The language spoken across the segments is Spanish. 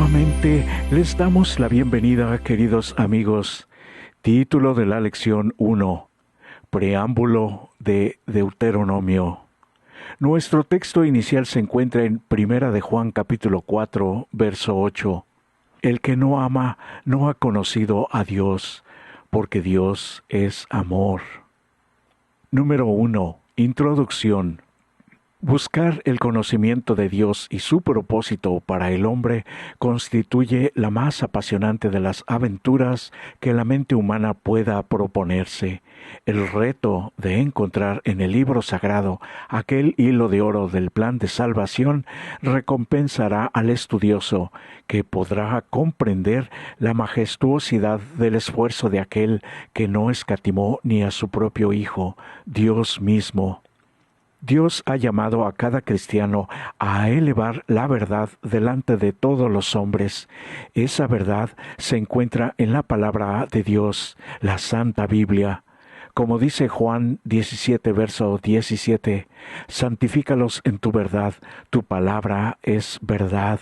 Nuevamente les damos la bienvenida, queridos amigos. Título de la lección 1. Preámbulo de Deuteronomio. Nuestro texto inicial se encuentra en Primera de Juan capítulo 4, verso 8. El que no ama no ha conocido a Dios, porque Dios es amor. Número 1. Introducción. Buscar el conocimiento de Dios y su propósito para el hombre constituye la más apasionante de las aventuras que la mente humana pueda proponerse. El reto de encontrar en el libro sagrado aquel hilo de oro del plan de salvación recompensará al estudioso, que podrá comprender la majestuosidad del esfuerzo de aquel que no escatimó ni a su propio Hijo, Dios mismo. Dios ha llamado a cada cristiano a elevar la verdad delante de todos los hombres. Esa verdad se encuentra en la palabra de Dios, la Santa Biblia. Como dice Juan 17, verso 17, santifícalos en tu verdad, tu palabra es verdad.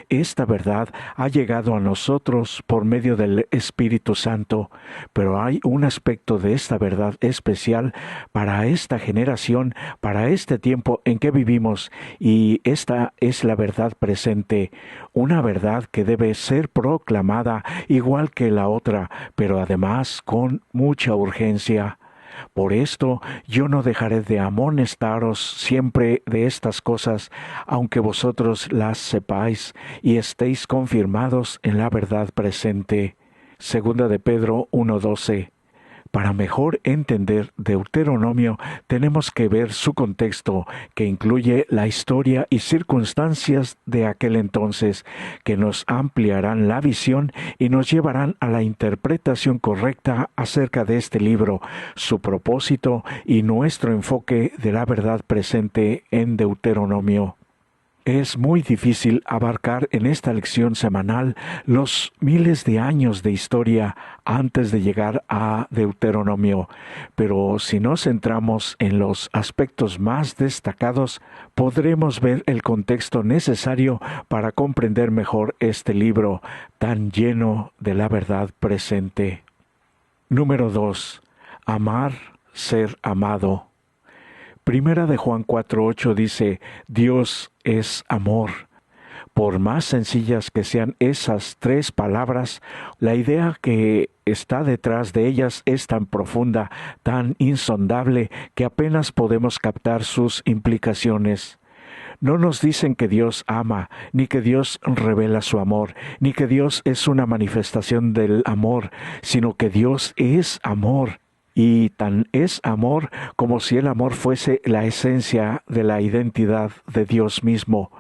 Esta verdad ha llegado a nosotros por medio del Espíritu Santo, pero hay un aspecto de esta verdad especial para esta generación, para este tiempo en que vivimos, y esta es la verdad presente, una verdad que debe ser proclamada igual que la otra, pero además con mucha urgencia. Por esto yo no dejaré de amonestaros siempre de estas cosas, aunque vosotros las sepáis y estéis confirmados en la verdad presente. Segunda de Pedro 1:12. Para mejor entender Deuteronomio, tenemos que ver su contexto, que incluye la historia y circunstancias de aquel entonces, que nos ampliarán la visión y nos llevarán a la interpretación correcta acerca de este libro, su propósito y nuestro enfoque de la verdad presente en Deuteronomio. Es muy difícil abarcar en esta lección semanal los miles de años de historia antes de llegar a Deuteronomio, pero si nos centramos en los aspectos más destacados, podremos ver el contexto necesario para comprender mejor este libro tan lleno de la verdad presente. Número 2. Amar, ser amado. Primera de Juan 4:8 dice, Dios es amor. Por más sencillas que sean esas tres palabras, la idea que está detrás de ellas es tan profunda, tan insondable, que apenas podemos captar sus implicaciones. No nos dicen que Dios ama, ni que Dios revela su amor, ni que Dios es una manifestación del amor, sino que Dios es amor. Y tan es amor como si el amor fuese la esencia de la identidad de Dios mismo.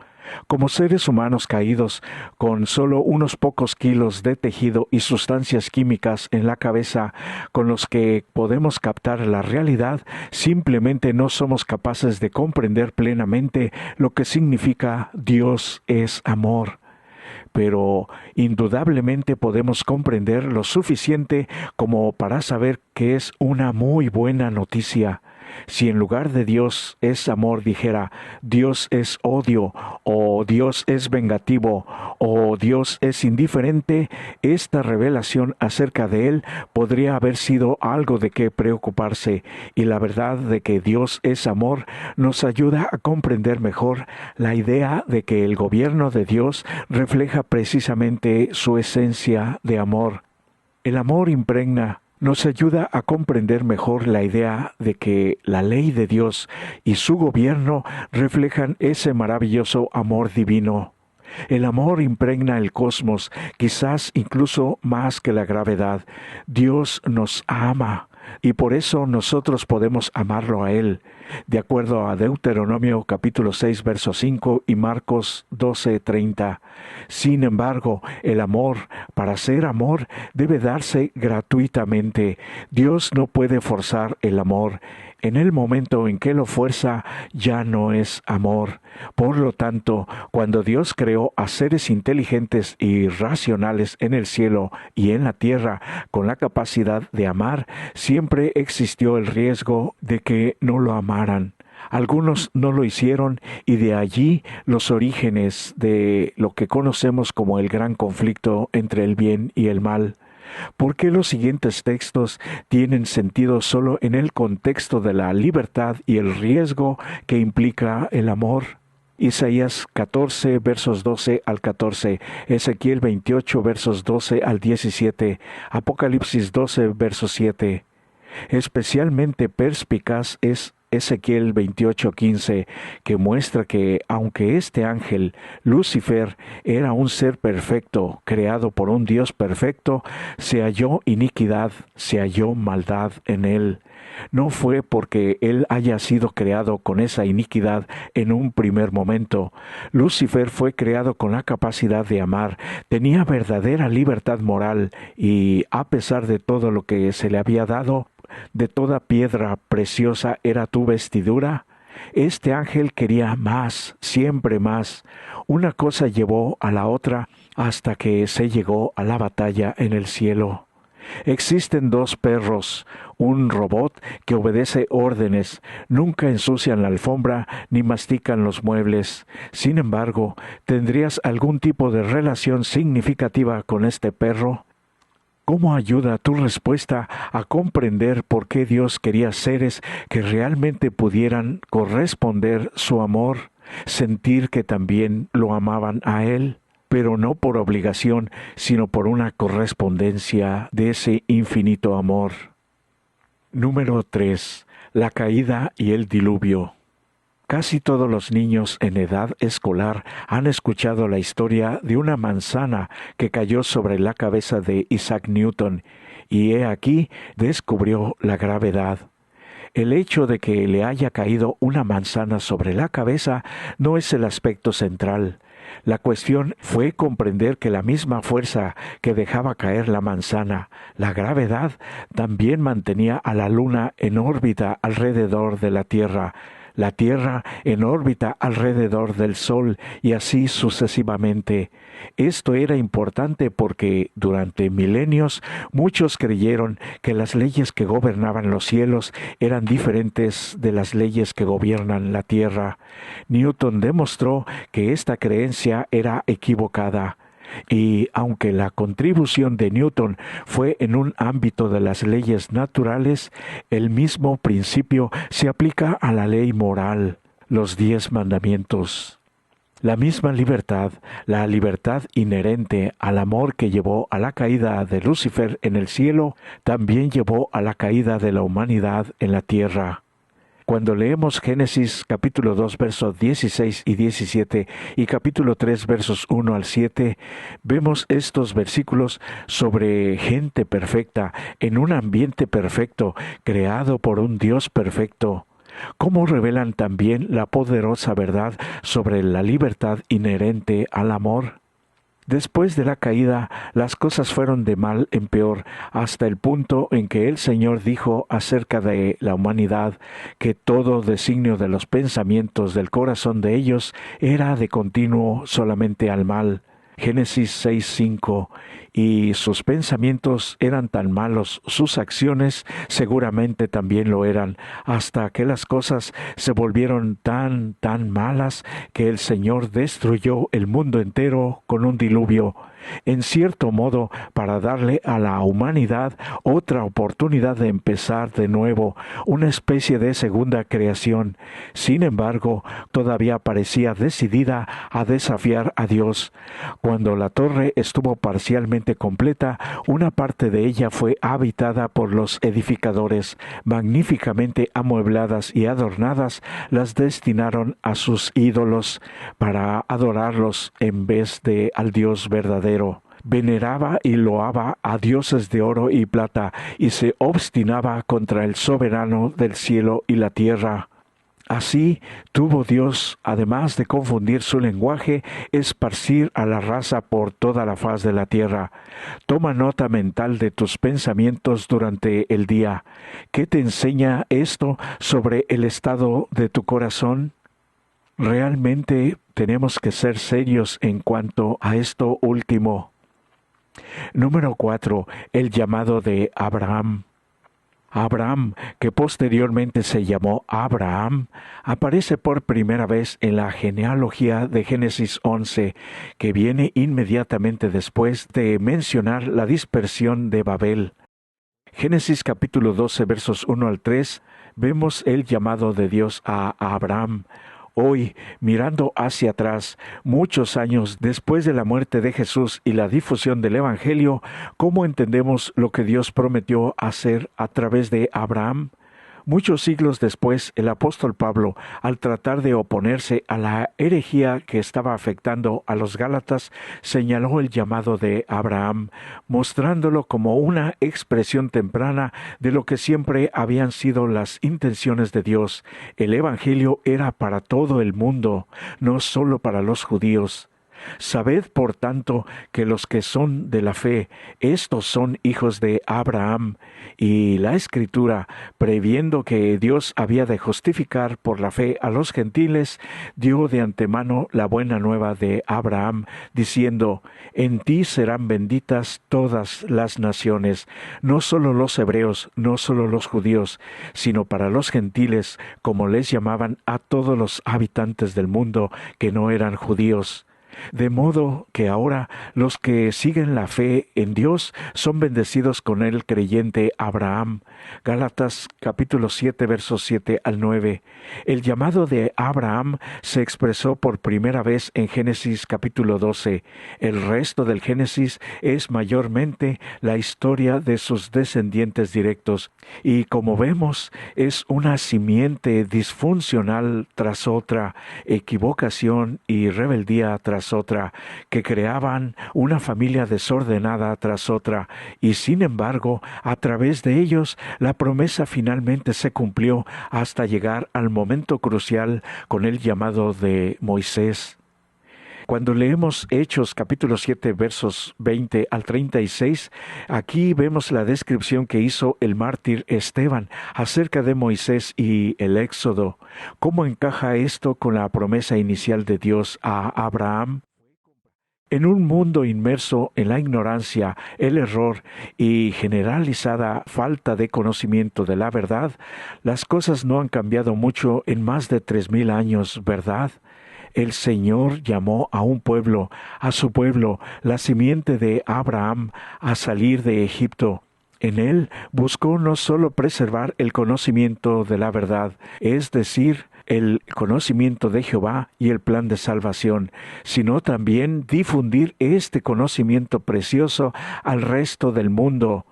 Como seres humanos caídos, con solo unos pocos kilos de tejido y sustancias químicas en la cabeza con los que podemos captar la realidad, simplemente no somos capaces de comprender plenamente lo que significa Dios es amor. Pero indudablemente podemos comprender lo suficiente como para saber que es una muy buena noticia. Si en lugar de Dios es amor dijera Dios es odio, o Dios es vengativo, o Dios es indiferente, esta revelación acerca de Él podría haber sido algo de qué preocuparse, y la verdad de que Dios es amor nos ayuda a comprender mejor la idea de que el gobierno de Dios refleja precisamente su esencia de amor. El amor impregna, nos ayuda a comprender mejor la idea de que la ley de Dios y su gobierno reflejan ese maravilloso amor divino. El amor impregna el cosmos, quizás incluso más que la gravedad. Dios nos ama, y por eso nosotros podemos amarlo a Él, de acuerdo a Deuteronomio capítulo 6, verso 5 y Marcos 12:30. Sin embargo, el amor, para ser amor, debe darse gratuitamente. Dios no puede forzar el amor. En el momento en que lo fuerza, ya no es amor. Por lo tanto, cuando Dios creó a seres inteligentes y racionales en el cielo y en la tierra con la capacidad de amar, siempre existió el riesgo de que no lo amaran. Algunos no lo hicieron y de allí los orígenes de lo que conocemos como el gran conflicto entre el bien y el mal. ¿Por qué los siguientes textos tienen sentido solo en el contexto de la libertad y el riesgo que implica el amor? Isaías 14, versos 12 al 14, Ezequiel 28, versos 12 al 17, Apocalipsis 12, verso 7. Especialmente perspicaz es Ezequiel 28:15, que muestra que aunque este ángel, Lucifer, era un ser perfecto, creado por un Dios perfecto, se halló iniquidad, se halló maldad en él. No fue porque él haya sido creado con esa iniquidad en un primer momento. Lucifer fue creado con la capacidad de amar, tenía verdadera libertad moral y, a pesar de todo lo que se le había dado, de toda piedra preciosa era tu vestidura. Este ángel quería más, siempre más. Una cosa llevó a la otra hasta que se llegó a la batalla en el cielo. Existen dos perros, un robot que obedece órdenes, nunca ensucian la alfombra ni mastican los muebles. Sin embargo, ¿tendrías algún tipo de relación significativa con este perro? ¿Cómo ayuda tu respuesta a comprender por qué Dios quería seres que realmente pudieran corresponder su amor, sentir que también lo amaban a Él, pero no por obligación, sino por una correspondencia de ese infinito amor? Número 3. La caída y el diluvio. Casi todos los niños en edad escolar han escuchado la historia de una manzana que cayó sobre la cabeza de Isaac Newton, y he aquí descubrió la gravedad. El hecho de que le haya caído una manzana sobre la cabeza no es el aspecto central. La cuestión fue comprender que la misma fuerza que dejaba caer la manzana, la gravedad, también mantenía a la Luna en órbita alrededor de la Tierra, la Tierra en órbita alrededor del Sol y así sucesivamente. Esto era importante porque durante milenios muchos creyeron que las leyes que gobernaban los cielos eran diferentes de las leyes que gobiernan la Tierra. Newton demostró que esta creencia era equivocada. Y aunque la contribución de Newton fue en un ámbito de las leyes naturales, el mismo principio se aplica a la ley moral, los 10 mandamientos. La misma libertad, la libertad inherente al amor que llevó a la caída de Lucifer en el cielo, también llevó a la caída de la humanidad en la tierra. Cuando leemos Génesis capítulo 2 versos 16 y 17 y capítulo 3 versos 1 al 7, vemos estos versículos sobre gente perfecta, en un ambiente perfecto, creado por un Dios perfecto. ¿Cómo revelan también la poderosa verdad sobre la libertad inherente al amor? Después de la caída, las cosas fueron de mal en peor, hasta el punto en que el Señor dijo acerca de la humanidad que todo designio de los pensamientos del corazón de ellos era de continuo solamente al mal. Génesis 6:5, y sus pensamientos eran tan malos, sus acciones seguramente también lo eran, hasta que las cosas se volvieron tan malas que el Señor destruyó el mundo entero con un diluvio, en cierto modo para darle a la humanidad otra oportunidad de empezar de nuevo, una especie de segunda creación. Sin embargo, todavía parecía decidida a desafiar a Dios. Cuando la torre estuvo parcialmente completa, una parte de ella fue habitada por los edificadores, magníficamente amuebladas y adornadas, las destinaron a sus ídolos para adorarlos en vez de al Dios verdadero. Veneraba y loaba a dioses de oro y plata y se obstinaba contra el soberano del cielo y la tierra. Así tuvo Dios, además de confundir su lenguaje, esparcir a la raza por toda la faz de la tierra. Toma nota mental de tus pensamientos durante el día. ¿Qué te enseña esto sobre el estado de tu corazón? Realmente tenemos que ser serios en cuanto a esto último. Número 4. El llamado de Abraham. Abraham, que posteriormente se llamó Abraham, aparece por primera vez en la genealogía de Génesis 11, que viene inmediatamente después de mencionar la dispersión de Babel. Génesis capítulo 12 versos 1 al 3, vemos el llamado de Dios a Abraham. Hoy, mirando hacia atrás, muchos años después de la muerte de Jesús y la difusión del Evangelio, ¿cómo entendemos lo que Dios prometió hacer a través de Abraham? Muchos siglos después, el apóstol Pablo, al tratar de oponerse a la herejía que estaba afectando a los Gálatas, señaló el llamado de Abraham, mostrándolo como una expresión temprana de lo que siempre habían sido las intenciones de Dios. El Evangelio era para todo el mundo, no solo para los judíos. Sabed, por tanto, que los que son de la fe, estos son hijos de Abraham. Y la Escritura, previendo que Dios había de justificar por la fe a los gentiles, dio de antemano la buena nueva de Abraham, diciendo, en ti serán benditas todas las naciones, no solo los hebreos, no solo los judíos, sino para los gentiles, como les llamaban a todos los habitantes del mundo que no eran judíos. De modo que ahora los que siguen la fe en Dios son bendecidos con el creyente Abraham. Gálatas capítulo 7 versos 7 al 9. El llamado de Abraham se expresó por primera vez en Génesis capítulo 12. El resto del Génesis es mayormente la historia de sus descendientes directos y, como vemos, es una simiente disfuncional tras otra, equivocación y rebeldía tras otra, que creaban una familia desordenada tras otra, y sin embargo, a través de ellos, la promesa finalmente se cumplió hasta llegar al momento crucial con el llamado de Moisés. Cuando leemos Hechos capítulo 7 versos 20 al 36, aquí vemos la descripción que hizo el mártir Esteban acerca de Moisés y el Éxodo. ¿Cómo encaja esto con la promesa inicial de Dios a Abraham? En un mundo inmerso en la ignorancia, el error y generalizada falta de conocimiento de la verdad, las cosas no han cambiado mucho en más de 3000 años, ¿verdad? El Señor llamó a un pueblo, a su pueblo, la simiente de Abraham, a salir de Egipto. En él buscó no solo preservar el conocimiento de la verdad, es decir, el conocimiento de Jehová y el plan de salvación, sino también difundir este conocimiento precioso al resto del mundo.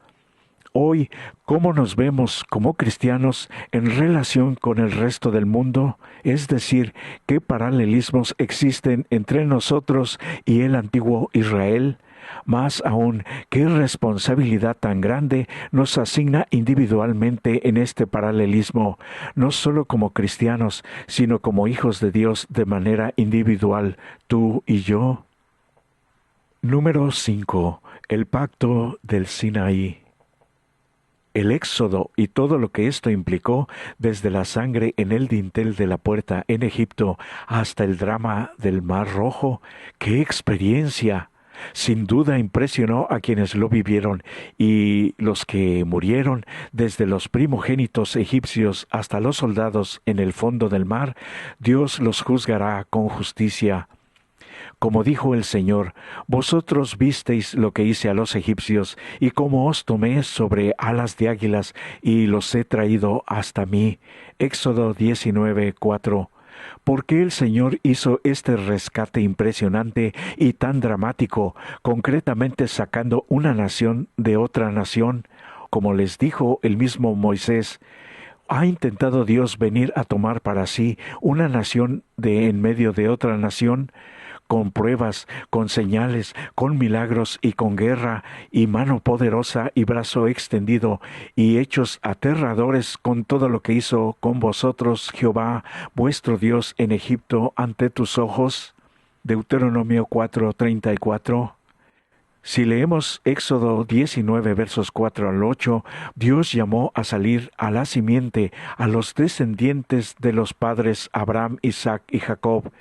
Hoy, ¿cómo nos vemos como cristianos en relación con el resto del mundo? Es decir, ¿qué paralelismos existen entre nosotros y el antiguo Israel? Más aún, ¿qué responsabilidad tan grande nos asigna individualmente en este paralelismo, no solo como cristianos, sino como hijos de Dios de manera individual, tú y yo? Número 5. El pacto del Sinaí. El éxodo y todo lo que esto implicó, desde la sangre en el dintel de la puerta en Egipto hasta el drama del Mar Rojo, ¡qué experiencia! Sin duda impresionó a quienes lo vivieron, y los que murieron, desde los primogénitos egipcios hasta los soldados en el fondo del mar, Dios los juzgará con justicia. Como dijo el Señor, vosotros visteis lo que hice a los egipcios, y cómo os tomé sobre alas de águilas, y los he traído hasta mí. Éxodo 19:4. ¿Por qué el Señor hizo este rescate impresionante y tan dramático, concretamente sacando una nación de otra nación? Como les dijo el mismo Moisés, ¿ha intentado Dios venir a tomar para sí una nación de en medio de otra nación? Con pruebas, con señales, con milagros y con guerra, y mano poderosa y brazo extendido, y hechos aterradores con todo lo que hizo con vosotros Jehová, vuestro Dios en Egipto ante tus ojos. Deuteronomio 4:34. Si leemos Éxodo 19, versos 4 al 8, Dios llamó a salir a la simiente, a los descendientes de los padres Abraham, Isaac y Jacob,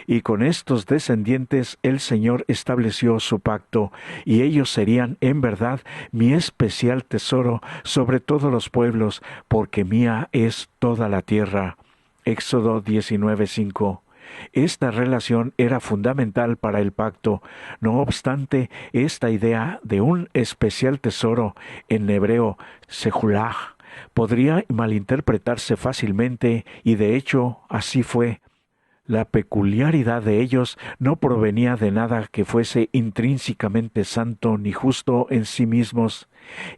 y con estos descendientes el Señor estableció su pacto, y ellos serían en verdad mi especial tesoro sobre todos los pueblos, porque mía es toda la tierra. Éxodo 19, 5. Esta relación era fundamental para el pacto. No obstante, esta idea de un especial tesoro, en hebreo, sejulah, podría malinterpretarse fácilmente, y de hecho así fue. La peculiaridad de ellos no provenía de nada que fuese intrínsecamente santo ni justo en sí mismos.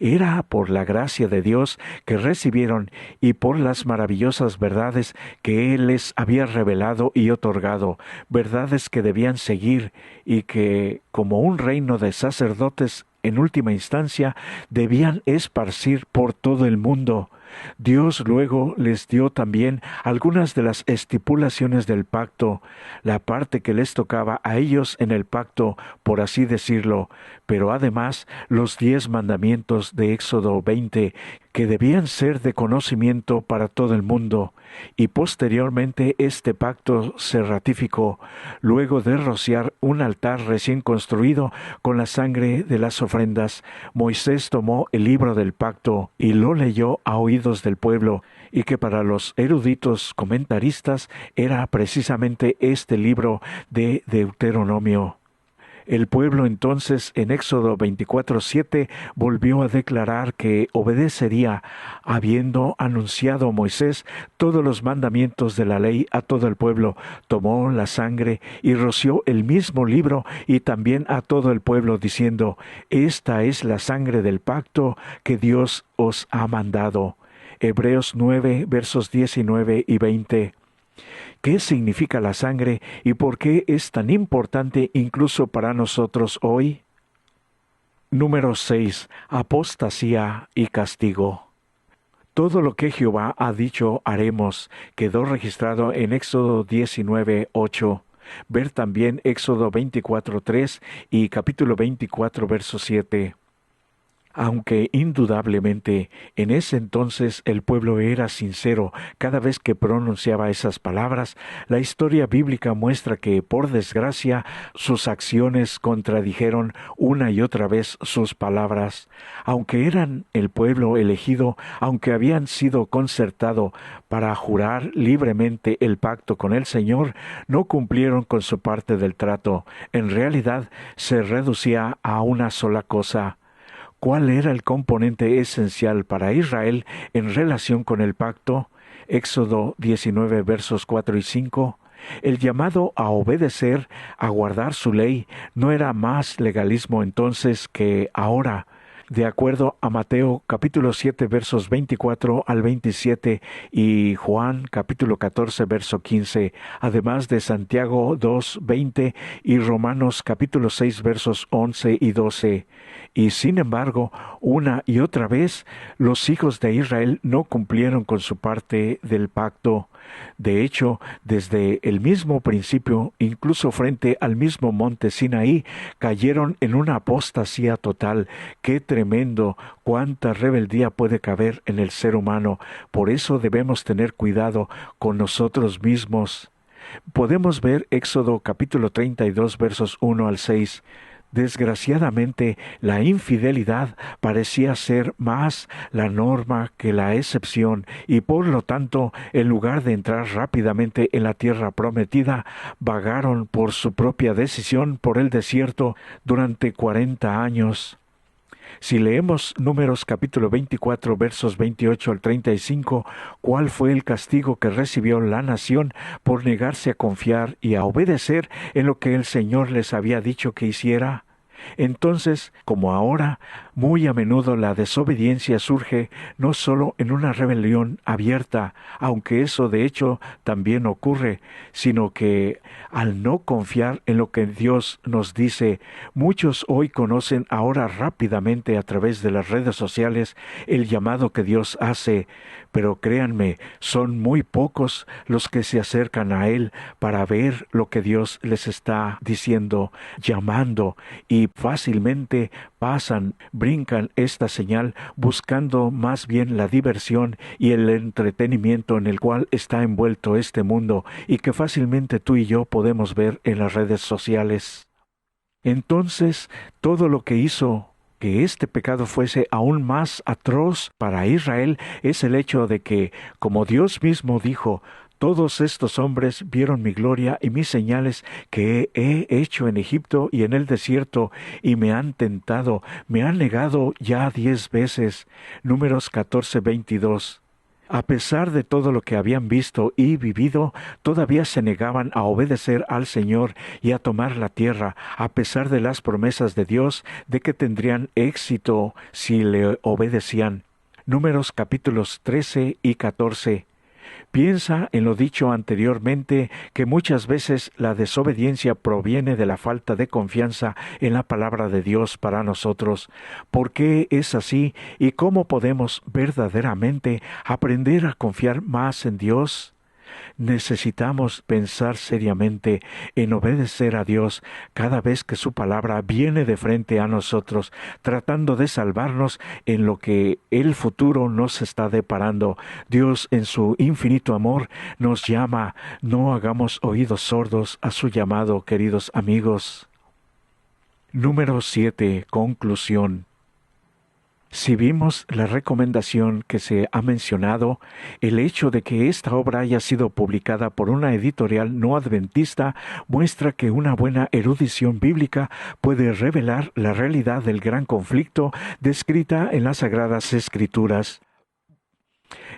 Era por la gracia de Dios que recibieron y por las maravillosas verdades que Él les había revelado y otorgado, verdades que debían seguir y que, como un reino de sacerdotes en última instancia, debían esparcir por todo el mundo. Dios luego les dio también algunas de las estipulaciones del pacto, la parte que les tocaba a ellos en el pacto, por así decirlo, pero además los 10 mandamientos de Éxodo 20, que debían ser de conocimiento para todo el mundo, y posteriormente este pacto se ratificó, luego de rociar un altar recién construido con la sangre de las ofrendas. Moisés tomó el libro del pacto y lo leyó a oídos del pueblo, y que para los eruditos comentaristas era precisamente este libro de Deuteronomio. El pueblo entonces en Éxodo 24:7 volvió a declarar que obedecería, habiendo anunciado Moisés todos los mandamientos de la ley a todo el pueblo. Tomó la sangre y roció el mismo libro y también a todo el pueblo, diciendo: Esta es la sangre del pacto que Dios os ha mandado. Hebreos 9, versos 19 y 20. ¿Qué significa la sangre y por qué es tan importante incluso para nosotros hoy? Número 6. Apostasía y castigo. Todo lo que Jehová ha dicho haremos quedó registrado en Éxodo 19, 8. Ver también Éxodo 24, 3 y capítulo 24, verso 7. Aunque indudablemente en ese entonces el pueblo era sincero cada vez que pronunciaba esas palabras, la historia bíblica muestra que, por desgracia, sus acciones contradijeron una y otra vez sus palabras. Aunque eran el pueblo elegido, aunque habían sido concertado para jurar libremente el pacto con el Señor, no cumplieron con su parte del trato. En realidad se reducía a una sola cosa. ¿Cuál era el componente esencial para Israel en relación con el pacto? Éxodo 19, versos 4 y 5. El llamado a obedecer, a guardar su ley, no era más legalismo entonces que ahora. De acuerdo a Mateo capítulo 7 versos 24 al 27 y Juan capítulo 14 verso 15, además de Santiago 2, 20 y Romanos capítulo 6 versos 11 y 12. Y sin embargo, una y otra vez, los hijos de Israel no cumplieron con su parte del pacto. De hecho, desde el mismo principio, incluso frente al mismo monte Sinaí, cayeron en una apostasía total. ¡Qué tremendo! ¡Cuánta rebeldía puede caber en el ser humano! Por eso debemos tener cuidado con nosotros mismos. Podemos ver Éxodo capítulo 32 versos 1 al 6. Desgraciadamente, la infidelidad parecía ser más la norma que la excepción, y por lo tanto, en lugar de entrar rápidamente en la tierra prometida, vagaron por su propia decisión por el desierto durante 40 años. Si leemos Números capítulo 24 versos 28 al 35, ¿cuál fue el castigo que recibió la nación por negarse a confiar y a obedecer en lo que el Señor les había dicho que hiciera? Entonces, como ahora, muy a menudo la desobediencia surge no solo en una rebelión abierta, aunque eso de hecho también ocurre, sino que al no confiar en lo que Dios nos dice, muchos hoy conocen ahora rápidamente a través de las redes sociales el llamado que Dios hace, pero créanme, son muy pocos los que se acercan a Él para ver lo que Dios les está diciendo, llamando, y fácilmente pasan, brincan esta señal buscando más bien la diversión y el entretenimiento en el cual está envuelto este mundo y que fácilmente tú y yo podemos ver en las redes sociales. Entonces, todo lo que hizo que este pecado fuese aún más atroz para Israel es el hecho de que, como Dios mismo dijo, todos estos hombres vieron mi gloria y mis señales que he hecho en Egipto y en el desierto, y me han tentado, me han negado ya 10 veces. Números 14:22. A pesar de todo lo que habían visto y vivido, todavía se negaban a obedecer al Señor y a tomar la tierra, a pesar de las promesas de Dios de que tendrían éxito si le obedecían. Números capítulos 13 y 14. Piensa en lo dicho anteriormente, que muchas veces la desobediencia proviene de la falta de confianza en la palabra de Dios para nosotros. ¿Por qué es así y cómo podemos verdaderamente aprender a confiar más en Dios? Necesitamos pensar seriamente en obedecer a Dios cada vez que su palabra viene de frente a nosotros, tratando de salvarnos en lo que el futuro nos está deparando. Dios, en su infinito amor, nos llama. No hagamos oídos sordos a su llamado, queridos amigos. Número 7. Conclusión. Si vimos la recomendación que se ha mencionado, el hecho de que esta obra haya sido publicada por una editorial no adventista muestra que una buena erudición bíblica puede revelar la realidad del gran conflicto descrita en las Sagradas Escrituras.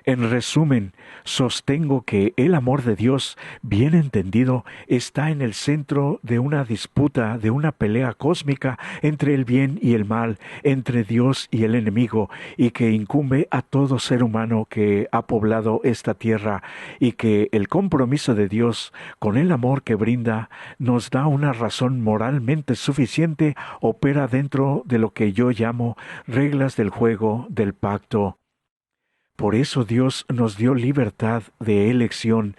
En resumen, sostengo que el amor de Dios, bien entendido, está en el centro de una disputa, de una pelea cósmica entre el bien y el mal, entre Dios y el enemigo, y que incumbe a todo ser humano que ha poblado esta tierra, y que el compromiso de Dios con el amor que brinda nos da una razón moralmente suficiente, opera dentro de lo que yo llamo reglas del juego, del pacto. Por eso Dios nos dio libertad de elección.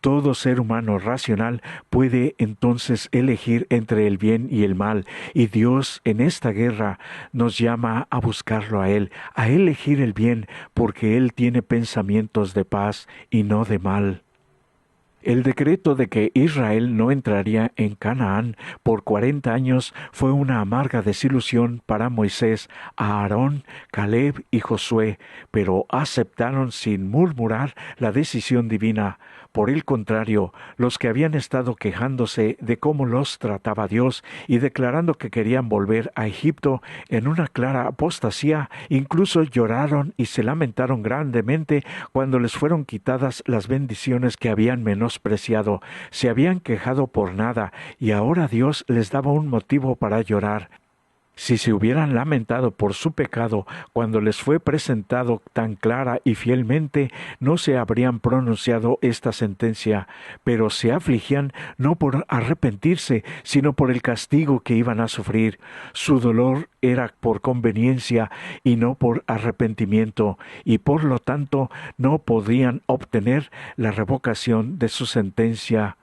Todo ser humano racional puede entonces elegir entre el bien y el mal, y Dios en esta guerra nos llama a buscarlo a Él, a elegir el bien, porque Él tiene pensamientos de paz y no de mal. El decreto de que Israel no entraría en Canaán por 40 años fue una amarga desilusión para Moisés, Aarón, Caleb y Josué, pero aceptaron sin murmurar la decisión divina. Por el contrario, los que habían estado quejándose de cómo los trataba Dios y declarando que querían volver a Egipto en una clara apostasía, incluso lloraron y se lamentaron grandemente cuando les fueron quitadas las bendiciones que habían menospreciado. Se habían quejado por nada y ahora Dios les daba un motivo para llorar. Si se hubieran lamentado por su pecado cuando les fue presentado tan clara y fielmente, no se habrían pronunciado esta sentencia, pero se afligían no por arrepentirse, sino por el castigo que iban a sufrir. Su dolor era por conveniencia y no por arrepentimiento, y por lo tanto no podían obtener la revocación de su sentencia.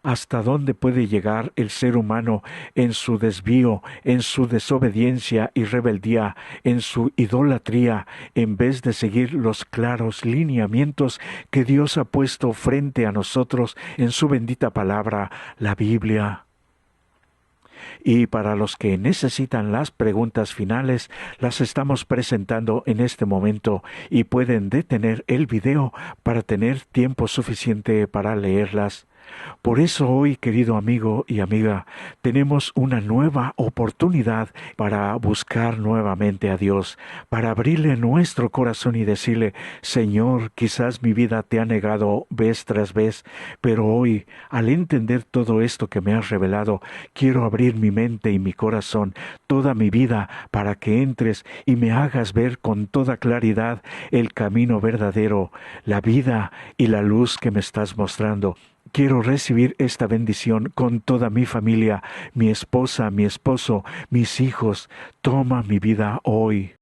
¿Hasta dónde puede llegar el ser humano en su desvío, en su desobediencia y rebeldía, en su idolatría, en vez de seguir los claros lineamientos que Dios ha puesto frente a nosotros en su bendita palabra, la Biblia? Y para los que necesitan las preguntas finales, las estamos presentando en este momento y pueden detener el video para tener tiempo suficiente para leerlas. Por eso hoy, querido amigo y amiga, tenemos una nueva oportunidad para buscar nuevamente a Dios, para abrirle nuestro corazón y decirle: Señor, quizás mi vida te ha negado vez tras vez, pero hoy, al entender todo esto que me has revelado, quiero abrir mi mente y mi corazón, toda mi vida, para que entres y me hagas ver con toda claridad el camino verdadero, la vida y la luz que me estás mostrando. Quiero recibir esta bendición con toda mi familia, mi esposa, mi esposo, mis hijos. Toma mi vida hoy.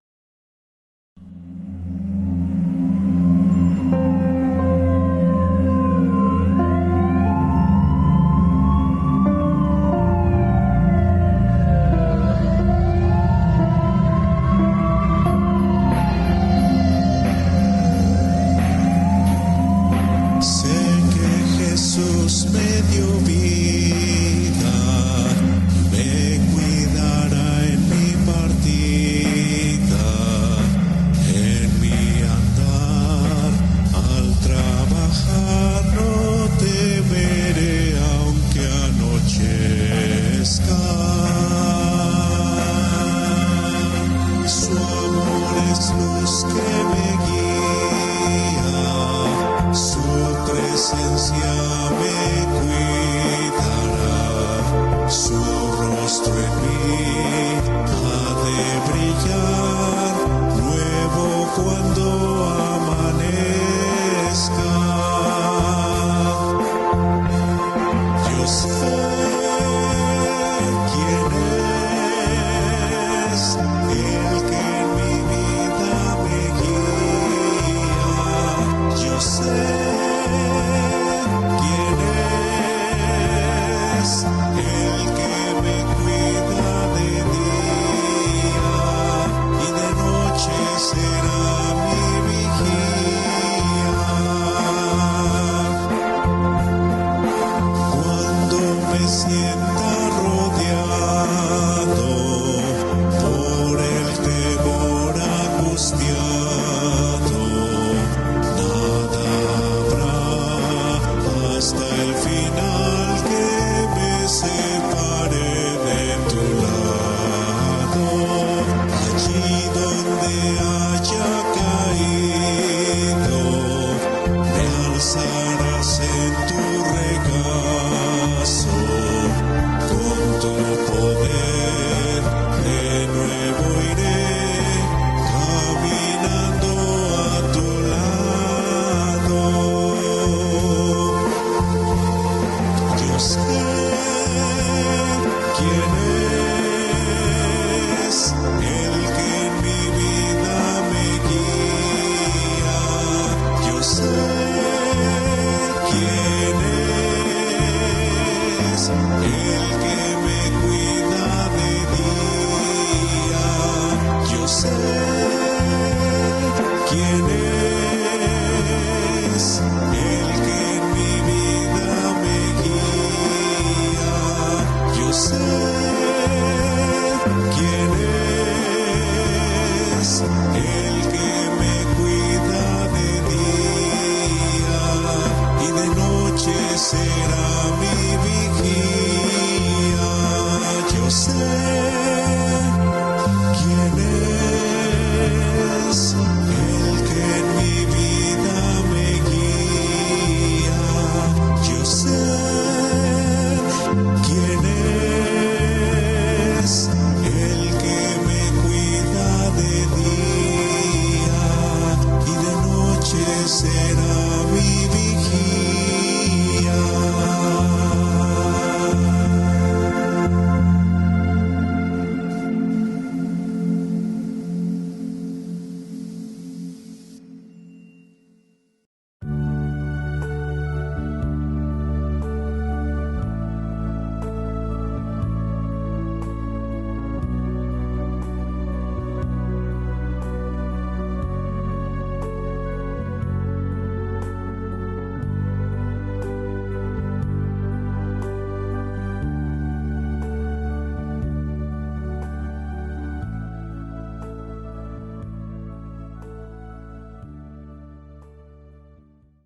brillar nuevo cuando